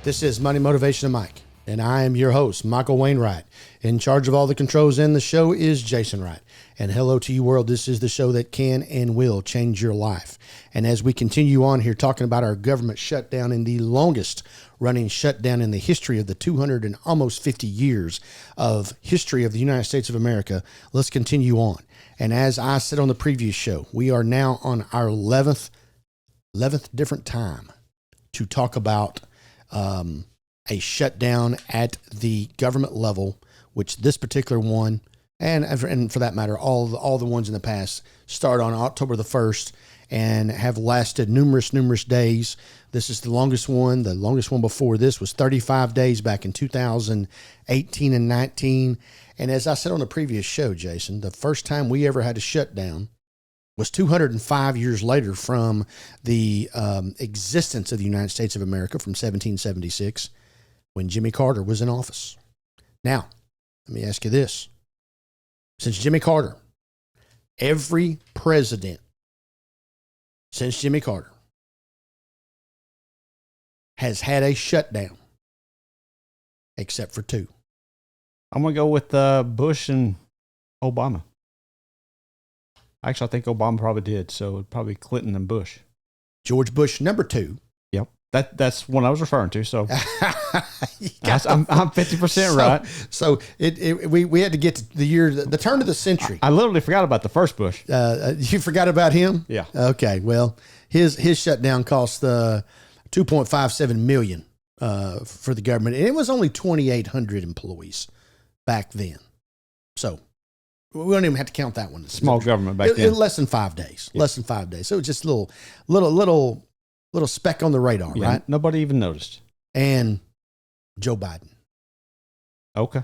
This is Money Motivation of Mike, and I am your host, Michael Wainwright. In charge of all the controls in the show is Jason Wright. And hello to you, world. This is the show that can and will change your life. And as we continue on here talking about our government shutdown in the longest running shutdown in the history of the 200 and almost 50 years of history of the United States of America, let's continue on. And as I said on the previous show, we are now on our 11th different time to talk about a shutdown at the government level, which this particular one, and for that matter, all the ones in the past, start on October the 1st and have lasted numerous days. This is the longest one. The longest one before this was 35 days back in 2018 and 19. And as I said on the previous show, Jason, the first time we ever had a shutdown was 205 years later from the existence of the United States of America from 1776 when Jimmy Carter was in office. Now, let me ask you this. Since Jimmy Carter, every president since Jimmy Carter has had a shutdown except for two. I'm going to go with Bush and Obama. Actually, I think Obama probably did, so probably Clinton and Bush. George Bush, number two. Yep, that's one I was referring to. So I'm 50% right. So we had to get to the year, the turn of the century. I literally forgot about the first Bush. You forgot about him? Yeah. Okay. Well, his shutdown cost $2.57 million for the government, and it was only 2,800 employees back then. So we don't even have to count that one. Small government back then. Less than 5 days. Yeah. Less than 5 days. So it was just a little speck on the radar, yeah, right? Nobody even noticed. And Joe Biden. Okay.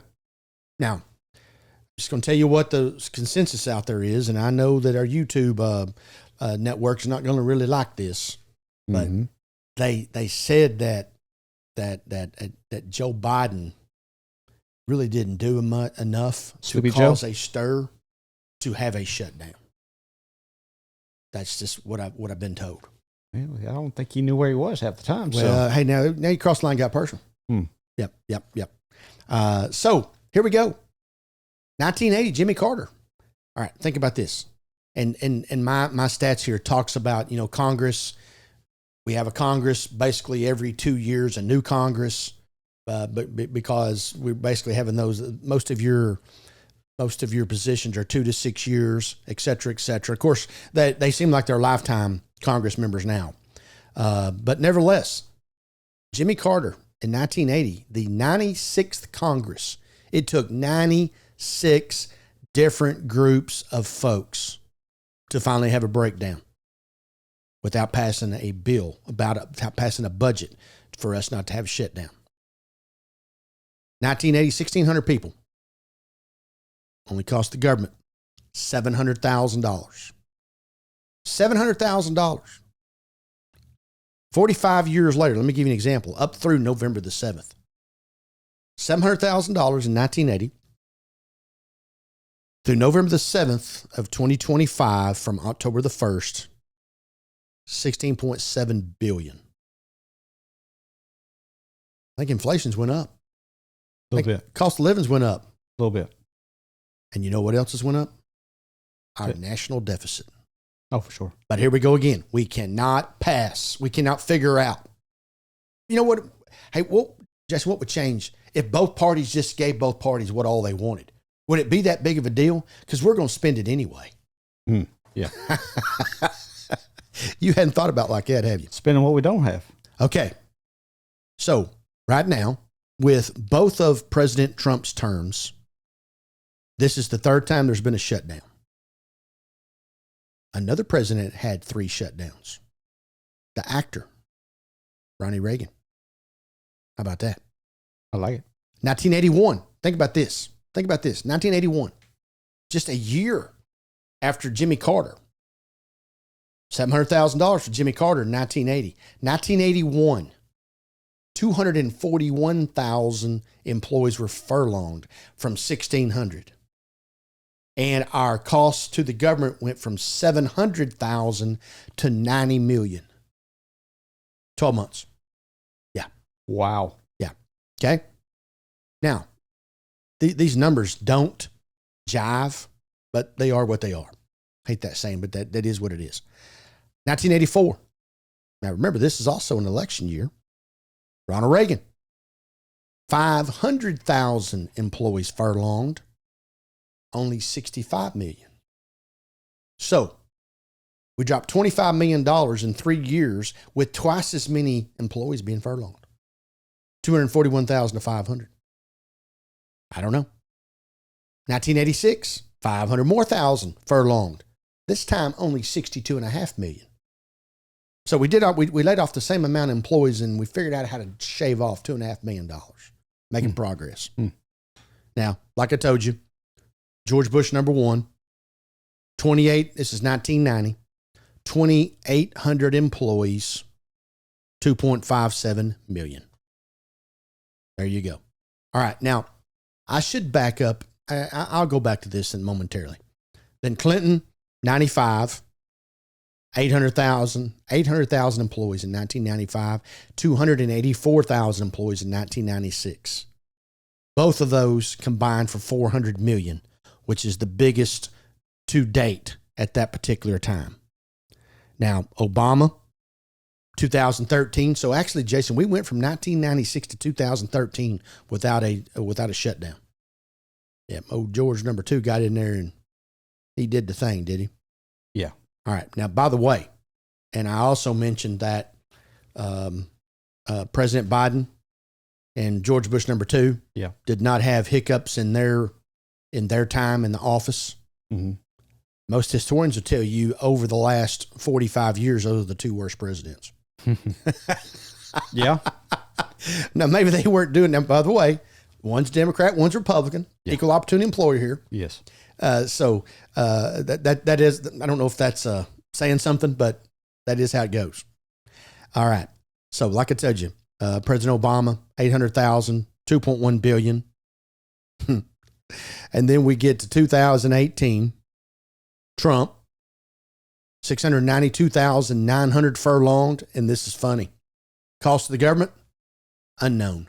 Now, I'm just going to tell you what the consensus out there is, and I know that our YouTube network's not going to really like this, but they said that Joe Biden really didn't do enough to cause a stir to have a shutdown. That's just what I've been told. Well, I don't think he knew where he was half the time. Well, hey, now you crossed the line, got personal. Yep. So here we go. 1980, Jimmy Carter. All right, think about this. And my stats here talks about, Congress. We have a Congress basically every 2 years, a new Congress. But because we're basically having those, most of your positions are 2 to 6 years, et cetera, et cetera. Of course, they seem like they're lifetime Congress members now. But nevertheless, Jimmy Carter in 1980, the 96th Congress, it took 96 different groups of folks to finally have a breakdown without passing a bill, without passing a budget for us not to have a shutdown. 1980, 1,600 people. Only cost the government $700,000. $700,000. 45 years later, let me give you an example, up through November the 7th. $700,000 in 1980 through November the 7th of 2025 from October the 1st, $16.7 billion. I think inflation's went up. A little bit. Cost of living's went up. A little bit. And you know what else has went up? Our national deficit. Oh, for sure. But here we go again. We cannot pass. We cannot figure out. You know what? Hey, Jesse, what would change if both parties just gave both parties what all they wanted? Would it be that big of a deal? Because we're going to spend it anyway. Yeah. You hadn't thought about like that, have you? Spending what we don't have. Okay. So right now, with both of President Trump's terms, this is the third time there's been a shutdown. Another president had 3 shutdowns. The actor, Ronnie Reagan. How about that? I like it. 1981. Think about this. 1981. Just a year after Jimmy Carter. $700,000 for Jimmy Carter in 1980. 1981. 241,000 employees were furloughed from 1,600. And our costs to the government went from $700,000 to $90 million. 12 months. Yeah. Wow. Yeah. Okay. Now, these numbers don't jive, but they are what they are. Hate that saying, but that is what it is. 1984. Now, remember, this is also an election year. Ronald Reagan. 500,000 employees furlonged. Only 65 million. So, we dropped $25 million in 3 years with twice as many employees being furlonged. 241,000 to 500. I don't know. 1986, 500 more thousand furlonged. This time only 62.5 million. So we laid off the same amount of employees and we figured out how to shave off $2.5 million, making progress. Now, like I told you, George Bush number 1, 28, this is 1990, 2,800 employees, 2.57 million. There you go. All right. Now, I should back up. I'll go back to this momentarily. Then Clinton, 95, 800,000 employees in 1995, 284,000 employees in 1996. Both of those combined for 400 million, which is the biggest to date at that particular time. Now, Obama, 2013. So actually, Jason, we went from 1996 to 2013 without a shutdown. Yeah, old George number 2 got in there and he did the thing, did he? Yeah. All right. Now, by the way, and I also mentioned that President Biden and George Bush number 2 did not have hiccups in their time in the office. Mm-hmm. Most historians will tell you over the last 45 years, those are the 2 worst presidents. Yeah. Now, maybe they weren't doing that. By the way, one's Democrat, one's Republican, equal opportunity employer here. Yes. So that is, I don't know if that's saying something, but that is how it goes. All right. So like I told you, President Obama, 800,000, 2.1 billion. And then we get to 2018, Trump, 692,900 furlonged. And this is funny. Cost of the government, unknown.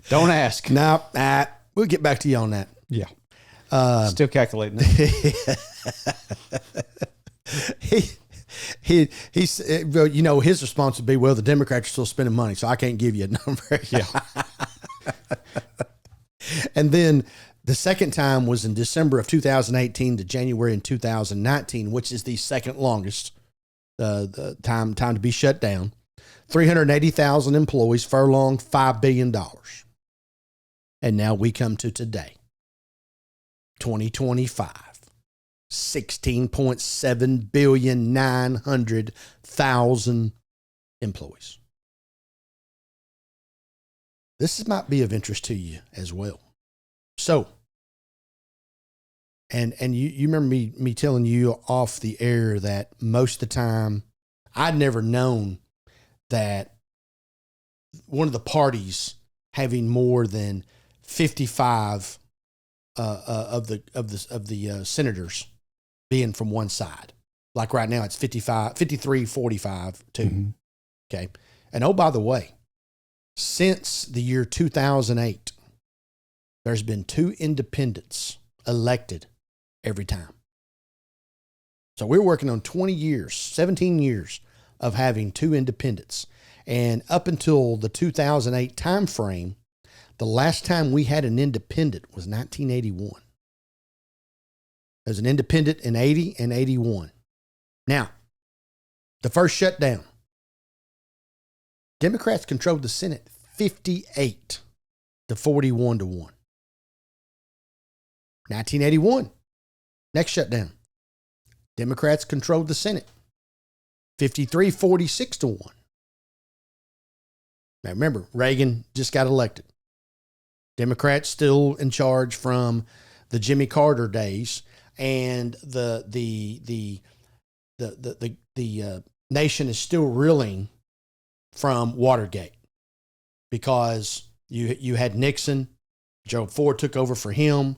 Don't ask. No, we'll get back to you on that. Yeah. Still calculating it. He's, you know, his response would be, well, the Democrats are still spending money, so I can't give you a number. Yeah. And then the second time was in December of 2018 to January in 2019, which is the second longest the time to be shut down. 380,000 employees, furlonged, $5 billion. And now we come to today, 2025, 16.7 billion, 900,000 employees. This might be of interest to you as well. So, and you remember me telling you off the air that most of the time I'd never known that one of the parties having more than 55 of the senators being from one side. Like right now, it's 53-45 too. Mm-hmm. Okay. And oh, by the way, since the year 2008, there's been 2 independents elected every time. So we're working on 17 years of having 2 independents. And up until the 2008 time frame, the last time we had an independent was 1981. There's an independent in 80 and 81. Now, the first shutdown, Democrats controlled the Senate 58 to 41 to 1. 1981, next shutdown, Democrats controlled the Senate 53-46 to 1. Now remember, Reagan just got elected. Democrats still in charge from the Jimmy Carter days, and the nation is still reeling from Watergate because you had Nixon, Gerald Ford took over for him.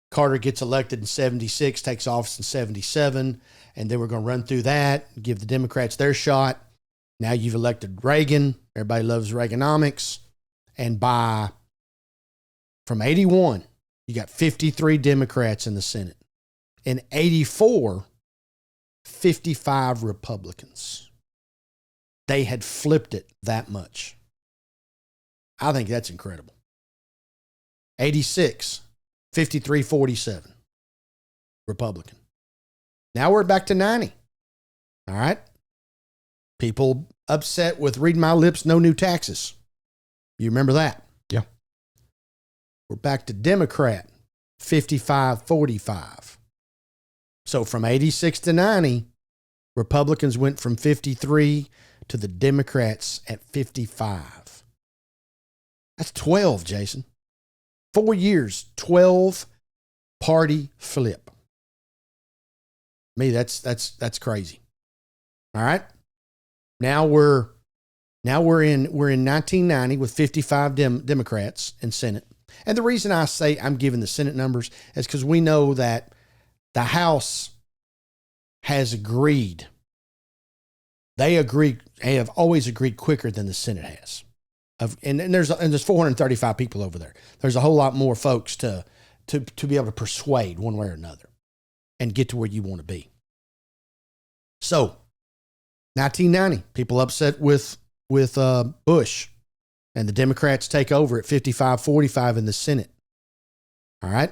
Carter gets elected in 76, takes office in 77, and then we're going to run through that, give the Democrats their shot. Now you've elected Reagan. Everybody loves Reaganomics. And from 81, you got 53 Democrats in the Senate. In 84, 55 Republicans. They had flipped it that much. I think that's incredible. 86, 53-47, Republican. Now we're back to 90. All right. People upset with read my lips, no new taxes. You remember that? Yeah. We're back to Democrat, 55-45. So from 86 to 90, Republicans went from 53 to the Democrats at 55. That's 12, Jason. 4 years, 12 party flip. Me, that's crazy. All right. Now we're in 1990 with 55 Democrats in Senate. And the reason I say I'm giving the Senate numbers is because we know that the House has agreed. They have always agreed quicker than the Senate has. And there's 435 people over there. There's a whole lot more folks to be able to persuade one way or another and get to where you want to be. So, 1990, people upset with Bush, and the Democrats take over at 55-45 in the Senate. All right.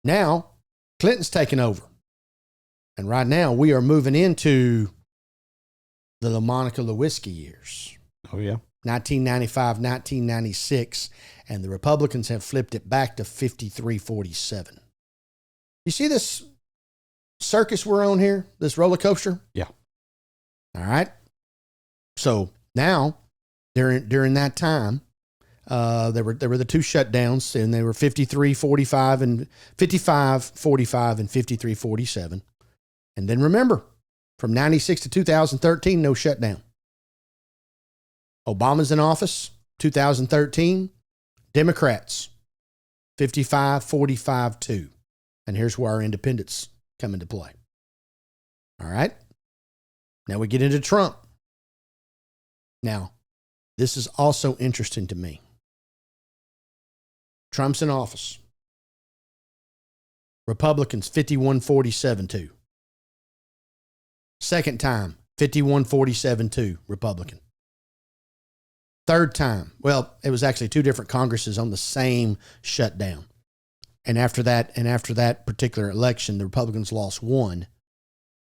Now, Clinton's taking over. And right now, we are moving into the Monica Lewinsky years. Oh, yeah. 1995, 1996, and the Republicans have flipped it back to 53-47. You see this circus we're on here, this roller coaster? Yeah. All right. So now, during that time, there were the two shutdowns, and they were 53-45 and 55-45 and 53-47. And then remember, from 96 to 2013, no shutdown. Obama's in office, 2013, Democrats, 55-45-2. And here's where our independents come into play. All right. Now we get into Trump. Now, this is also interesting to me. Trump's in office. Republicans, 51-47-2. Second time, 51-47-2, Republican. Third time, well, it was actually two different Congresses on the same shutdown. And after that particular election, the Republicans lost one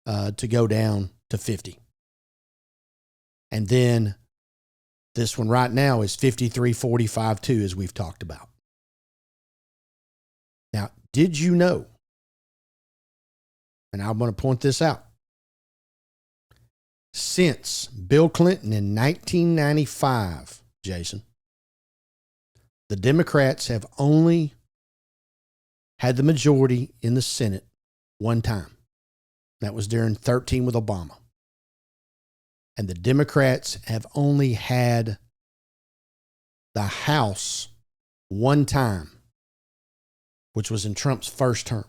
to go down to 50. And then this one right now is 53-45-2, as we've talked about. Now, did you know, and I'm going to point this out, since Bill Clinton in 1995, Jason, the Democrats have only had the majority in the Senate one time. That was during 13 with Obama. And the Democrats have only had the House one time, which was in Trump's first term.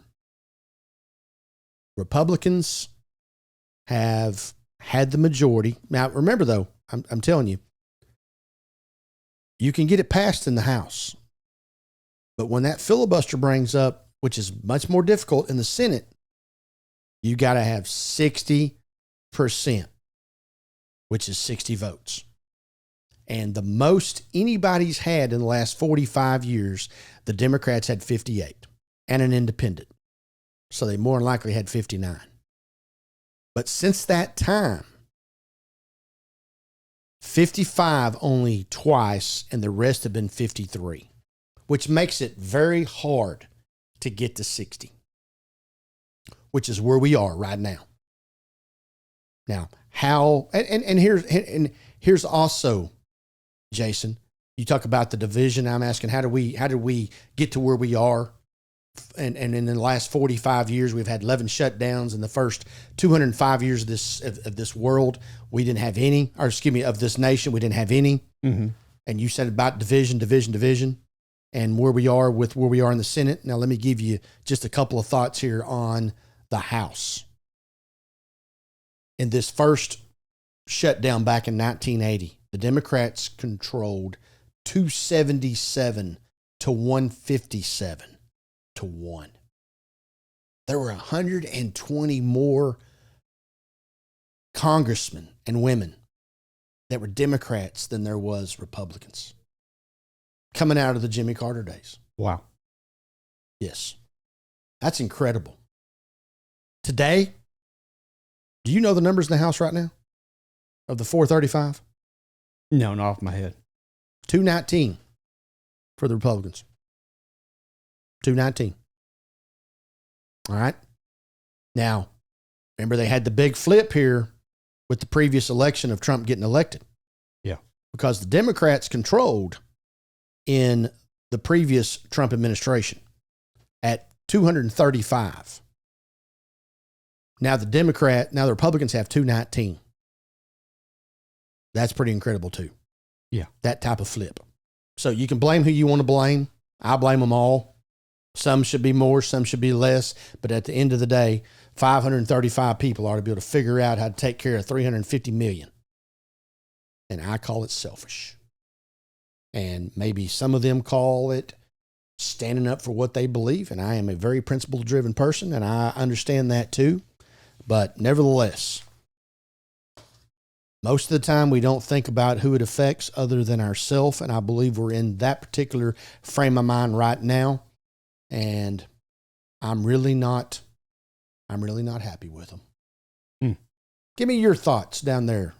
Republicans have had the majority. Now, remember, though, I'm telling you, you can get it passed in the House. But when that filibuster brings up, which is much more difficult in the Senate, you got to have 60%, which is 60 votes. And the most anybody's had in the last 45 years, the Democrats had 58 and an independent. So they more than likely had 59. But since that time, 55 only twice, and the rest have been 53, which makes it very hard to get to 60, which is where we are right now. Now, how, and here's also, Jason, you talk about the division. I'm asking, how did we get to where we are? And in the last 45 years, we've had 11 shutdowns. In the first 205 years of this world, we didn't have any, of this nation, we didn't have any. Mm-hmm. And you said about division, and where we are in the Senate. Now, let me give you just a couple of thoughts here on the House. In this first shutdown back in 1980, the Democrats controlled 277 to 157 to 1. There were 120 more congressmen and women that were Democrats than there was Republicans coming out of the Jimmy Carter days. Wow. Yes. That's incredible. Today, do you know the numbers in the House right now of the 435? No, not off my head. 219 for the Republicans. 219. All right. Now, remember they had the big flip here with the previous election of Trump getting elected. Yeah. Because the Democrats controlled in the previous Trump administration at 235. Now the Republicans have 219. That's pretty incredible too. Yeah. That type of flip. So you can blame who you want to blame. I blame them all. Some should be more, some should be less. But at the end of the day, 535 people ought to be able to figure out how to take care of 350 million. And I call it selfish. And maybe some of them call it standing up for what they believe. And I am a very principle-driven person, and I understand that too. But nevertheless, most of the time we don't think about who it affects other than ourselves. And I believe we're in that particular frame of mind right now. And I'm really not happy with them. Give me your thoughts down there,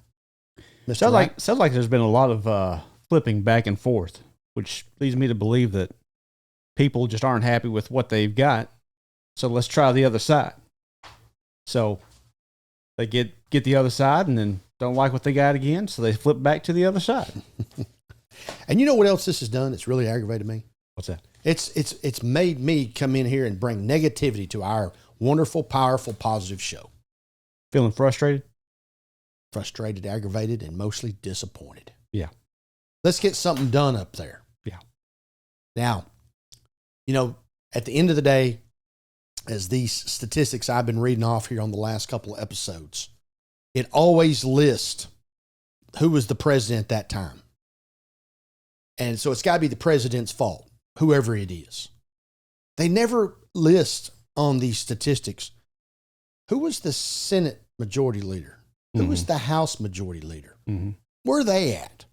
Mr. Sounds like there's been a lot of flipping back and forth, which leads me to believe that people just aren't happy with what they've got. So let's try the other side. So they get the other side and then don't like what they got again, so they flip back to the other side. And you know what else this has done? It's really aggravated me. What's that? It's made me come in here and bring negativity to our wonderful, powerful, positive show. Feeling frustrated? Frustrated, aggravated, and mostly disappointed. Yeah. Let's get something done up there. Yeah. Now, at the end of the day, as these statistics I've been reading off here on the last couple of episodes, it always lists who was the president at that time. And so it's got to be the president's fault, whoever it is. They never list on these statistics who was the Senate majority leader, who was the House majority leader. Mm-hmm. Where are they at?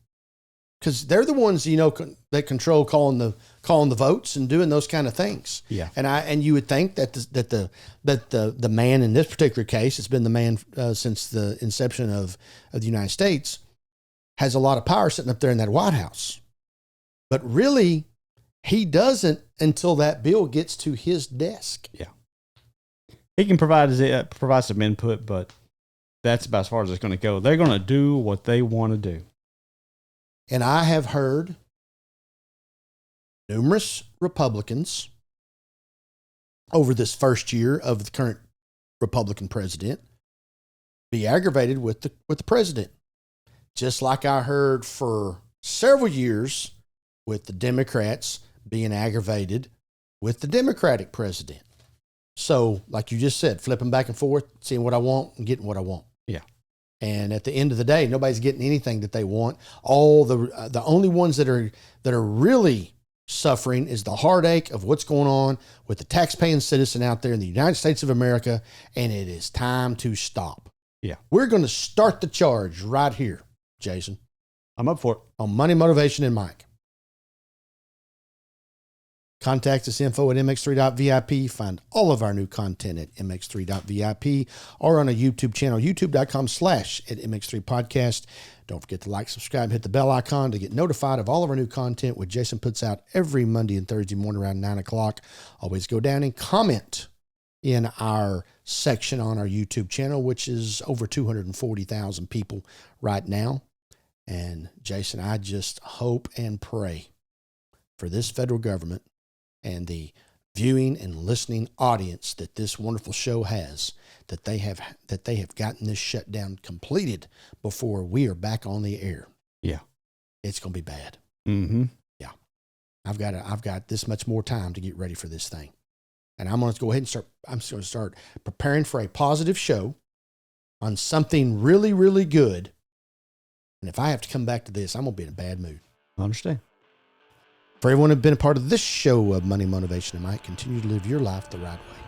Because they're the ones that control calling the votes and doing those kind of things. Yeah. And you would think that the man in this particular case, it's been the man since the inception of the United States, has a lot of power sitting up there in that White House. But really, he doesn't until that bill gets to his desk. Yeah. He can provide some input, but that's about as far as it's going to go. They're going to do what they want to do. And I have heard numerous Republicans over this first year of the current Republican president be aggravated with the president. Just like I heard for several years with the Democrats being aggravated with the Democratic president. So, like you just said, flipping back and forth, seeing what I want and getting what I want. Yeah. And at the end of the day, nobody's getting anything that they want. All the only ones that are really suffering is the heartache of what's going on with the taxpaying citizen out there in the United States of America, and it is time to stop. Yeah. We're going to start the charge right here, Jason. I'm up for it. On Money, Motivation, and Mike. Contact us info at mx3.vip. Find all of our new content at mx3.vip or on a YouTube channel, youtube.com/@MX3 Podcast. Don't forget to like, subscribe, hit the bell icon to get notified of all of our new content, which Jason puts out every Monday and Thursday morning around 9 o'clock. Always go down and comment in our section on our YouTube channel, which is over 240,000 people right now. And Jason, I just hope and pray for this federal government and the viewing and listening audience that this wonderful show has, that they have gotten this shutdown completed before we are back on the air. Yeah. It's going to be bad. Mm-hmm. Yeah. I've got this much more time to get ready for this thing. And I'm going to go ahead and start preparing for a positive show on something really, really good And if I have to come back to this, I'm going to be in a bad mood. I understand. For everyone who's been a part of this show of Money Motivation, I might continue to live your life the right way.